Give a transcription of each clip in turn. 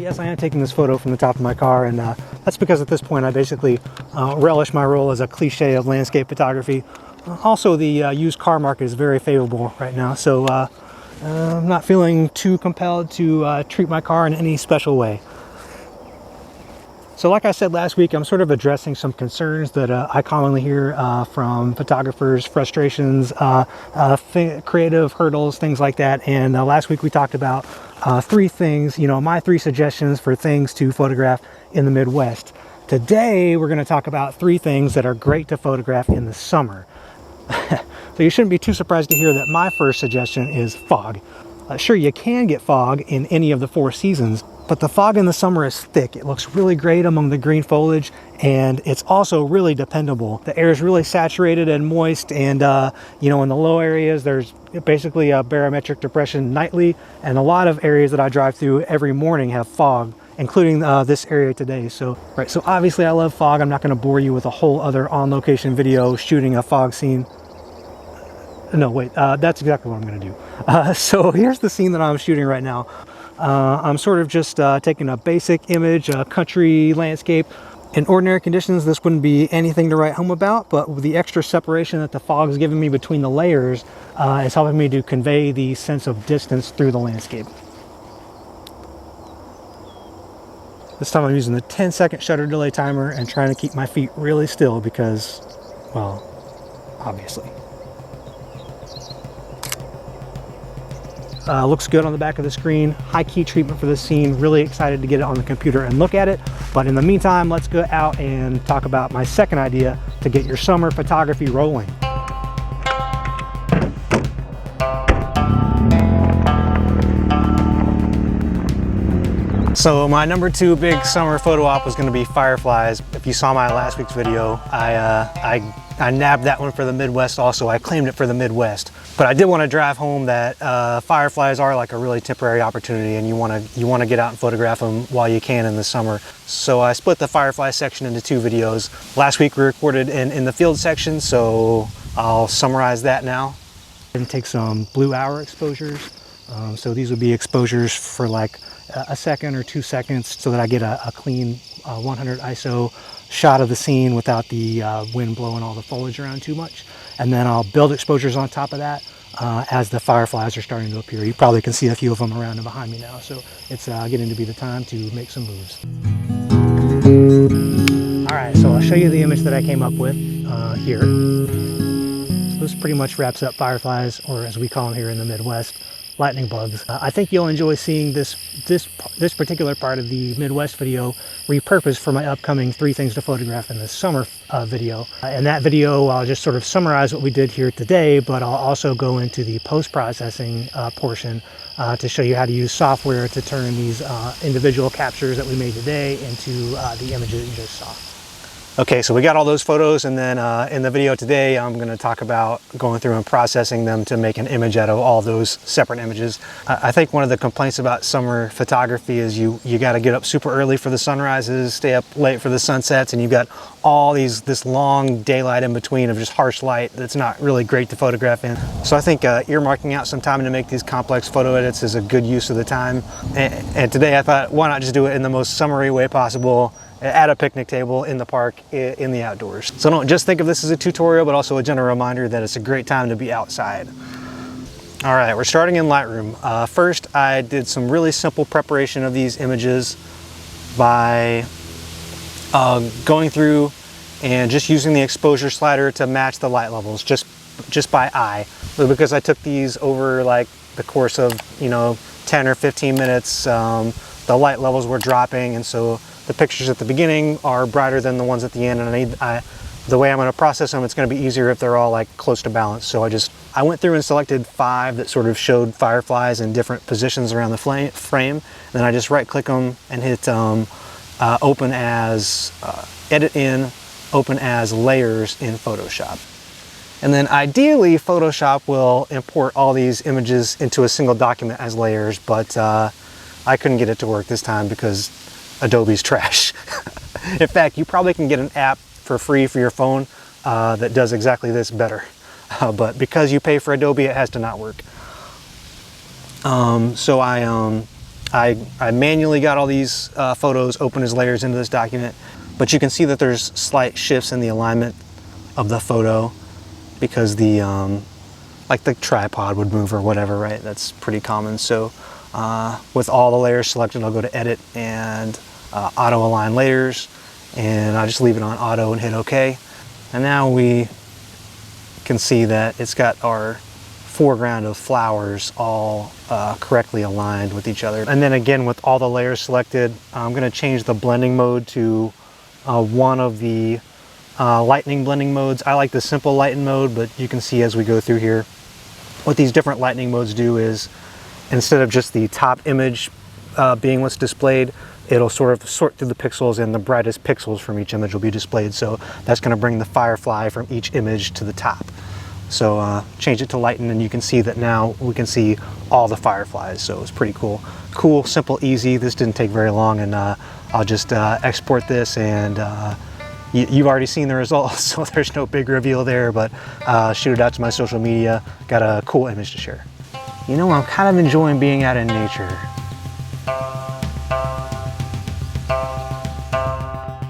Yes, I am taking this photo from the top of my car, and that's because at this point I basically relish my role as a cliche of landscape photography. Also, the used car market is very favorable right now, so I'm not feeling too compelled to treat my car in any special way. So like I said last week, I'm sort of addressing some concerns that I commonly hear from photographers, frustrations, creative hurdles, things like that. And last week we talked about three things, my three suggestions for things to photograph in the Midwest. Today, we're going to talk about three things that are great to photograph in the summer. So you shouldn't be too surprised to hear that my first suggestion is fog. Sure, you can get fog in any of the four seasons, but the fog in the summer is thick. It looks really great among the green foliage, and it's also really dependable. The air is really saturated and moist, and in the low areas, there's basically a barometric depression nightly, and a lot of areas that I drive through every morning have fog, including this area today. So obviously I love fog. I'm not going to bore you with a whole other on-location video shooting a fog scene. No, wait, that's exactly what I'm going to do. So here's the scene that I'm shooting right now. I'm sort of just taking a basic image, a country landscape. In ordinary conditions, this wouldn't be anything to write home about, but with the extra separation that the fog is giving me between the layers, it's helping me to convey the sense of distance through the landscape. This time I'm using the 10-second shutter delay timer and trying to keep my feet really still because, well, obviously. Looks good on the back of the screen. High key treatment for this scene. Really excited to get it on the computer and look at it. But in the meantime, let's go out and talk about my second idea to get your summer photography rolling. So my number two big summer photo op was going to be fireflies. If you saw my last week's video, I nabbed that one for the Midwest also. I claimed it for the Midwest. But I did want to drive home that fireflies are like a really temporary opportunity, and you want to get out and photograph them while you can in the summer. So I split the firefly section into two videos. Last week we recorded in the field section, so I'll summarize that now. And take some blue hour exposures. So these would be exposures for like a second or 2 seconds so that I get a clean 100 ISO shot of the scene without the wind blowing all the foliage around too much. And then I'll build exposures on top of that as the fireflies are starting to appear. You probably can see a few of them around and behind me now, so it's getting to be the time to make some moves. All right, so I'll show you the image that I came up with here. So this pretty much wraps up fireflies, or as we call them here in the Midwest, lightning bugs. I think you'll enjoy seeing this particular part of the Midwest video repurposed for my upcoming 3 things to photograph in the summer video. In that video, I'll just sort of summarize what we did here today, but I'll also go into the post-processing portion to show you how to use software to turn these individual captures that we made today into the images you just saw. Okay, so we got all those photos, and then in the video today, I'm going to talk about going through and processing them to make an image out of all those separate images. I think one of the complaints about summer photography is you got to get up super early for the sunrises, stay up late for the sunsets, and you've got all this long daylight in between of just harsh light that's not really great to photograph in. So I think earmarking out some time to make these complex photo edits is a good use of the time. And today I thought, why not just do it in the most summery way possible, at a picnic table, in the park, in the outdoors. So don't just think of this as a tutorial, but also a general reminder that it's a great time to be outside. All right, we're starting in Lightroom. First, I did some really simple preparation of these images by going through and just using the exposure slider to match the light levels just by eye. So because I took these over like the course of 10 or 15 minutes, the light levels were dropping, and so the pictures at the beginning are brighter than the ones at the end, and the way I'm going to process them, it's going to be easier if they're all like close to balance. So I went through and selected 5 that sort of showed fireflies in different positions around the frame. And then I just right click them and hit open as edit in, open as layers in Photoshop. And then ideally Photoshop will import all these images into a single document as layers, but I couldn't get it to work this time because Adobe's trash. In fact, you probably can get an app for free for your phone that does exactly this better. But because you pay for Adobe, it has to not work. So I I manually got all these photos open as layers into this document, but you can see that there's slight shifts in the alignment of the photo because the like the tripod would move or whatever, right? That's pretty common. So with all the layers selected, I'll go to edit and auto align layers, and I'll just leave it on auto and hit OK. And now we can see that it's got our foreground of flowers all correctly aligned with each other. And then again, with all the layers selected, I'm going to change the blending mode to one of the lightning blending modes. I like the simple lighten mode, but you can see as we go through here, what these different lightning modes do is, instead of just the top image being what's displayed, it'll sort of sort through the pixels, and the brightest pixels from each image will be displayed. So that's going to bring the firefly from each image to the top. So change it to lighten, and you can see that now we can see all the fireflies. So it's pretty cool. Cool, simple, easy. This didn't take very long, and I'll just export this, and you've already seen the results, so there's no big reveal there, but shoot it out to my social media. Got a cool image to share. You know, I'm kind of enjoying being out in nature.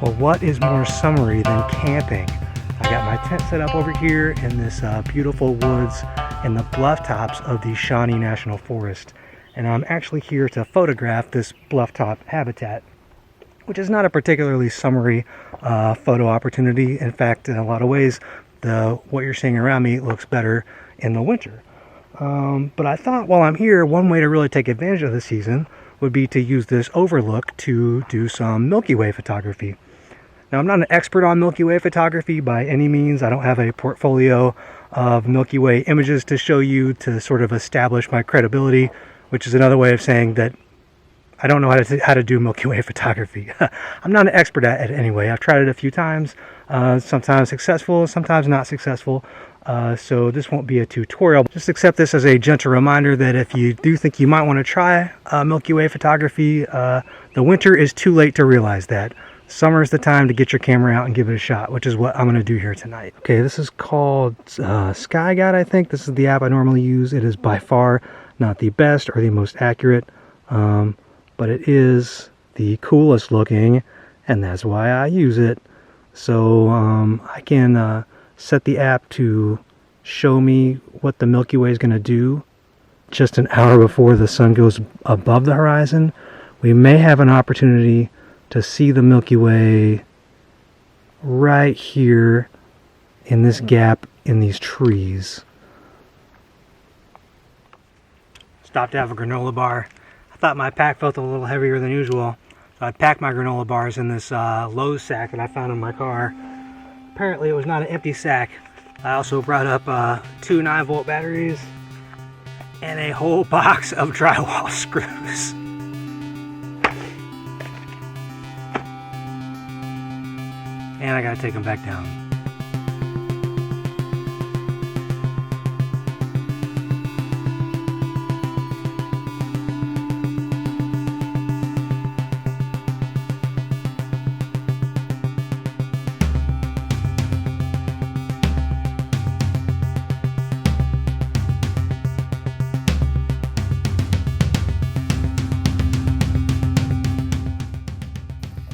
Well, what is more summery than camping? I got my tent set up over here in this beautiful woods in the bluff tops of the Shawnee National Forest. And I'm actually here to photograph this bluff top habitat, which is not a particularly summery photo opportunity. In fact, in a lot of ways, what you're seeing around me looks better in the winter. But I thought while I'm here, one way to really take advantage of the season would be to use this overlook to do some Milky Way photography. Now, I'm not an expert on Milky Way photography by any means. I don't have a portfolio of Milky Way images to show you to sort of establish my credibility, which is another way of saying that I don't know how to do Milky Way photography. I'm not an expert at it anyway. I've tried it a few times, sometimes successful, sometimes not successful. So this won't be a tutorial. Just accept this as a gentle reminder that if you do think you might want to try Milky Way photography, the winter is too late to realize that. Summer is the time to get your camera out and give it a shot, which is what I'm going to do here tonight. Okay, this is called Sky Guide, I think. This is the app I normally use. It is by far not the best or the most accurate, but it is the coolest looking, and that's why I use it. So I can set the app to show me what the Milky Way is going to do just an hour before the sun goes above the horizon. We may have an opportunity to see the Milky Way right here in this gap in these trees. Stopped to have a granola bar. I thought my pack felt a little heavier than usual, so I packed my granola bars in this Lowe's sack that I found in my car. Apparently it was not an empty sack. I also brought up 2 9-volt batteries and a whole box of drywall screws. And I gotta take them back down.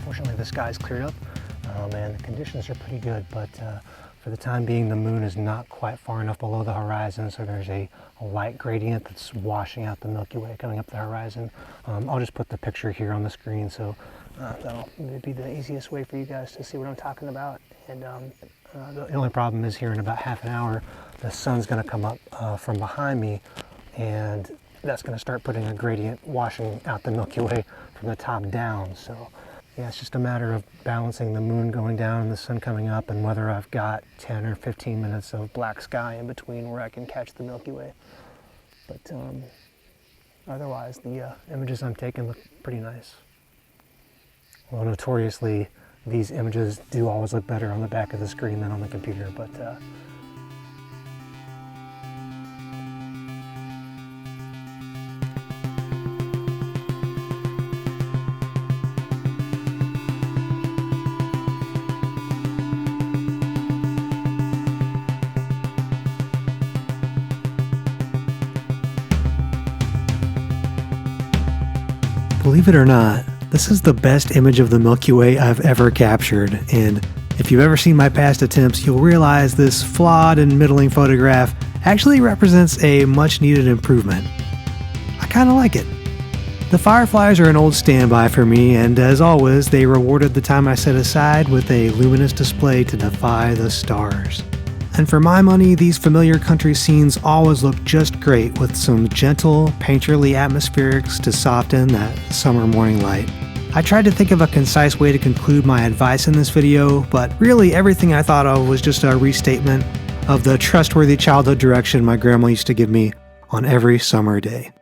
Fortunately, the sky's cleared up. And the conditions are pretty good, but for the time being, the moon is not quite far enough below the horizon, so there's a light gradient that's washing out the Milky Way coming up the horizon. I'll just put the picture here on the screen, so that'll be the easiest way for you guys to see what I'm talking about. And the only problem is here in about half an hour, the sun's going to come up from behind me, and that's going to start putting a gradient washing out the Milky Way from the top down. So yeah, it's just a matter of balancing the moon going down and the sun coming up, and whether I've got 10 or 15 minutes of black sky in between where I can catch the Milky Way. But otherwise, the images I'm taking look pretty nice. Well, notoriously, these images do always look better on the back of the screen than on the computer, but Believe it or not, this is the best image of the Milky Way I've ever captured, and if you've ever seen my past attempts, you'll realize this flawed and middling photograph actually represents a much needed improvement. I kinda like it. The fireflies are an old standby for me, and as always, they rewarded the time I set aside with a luminous display to defy the stars. And for my money, these familiar country scenes always look just great with some gentle, painterly atmospherics to soften that summer morning light. I tried to think of a concise way to conclude my advice in this video, but really everything I thought of was just a restatement of the trustworthy childhood direction my grandma used to give me on every summer day.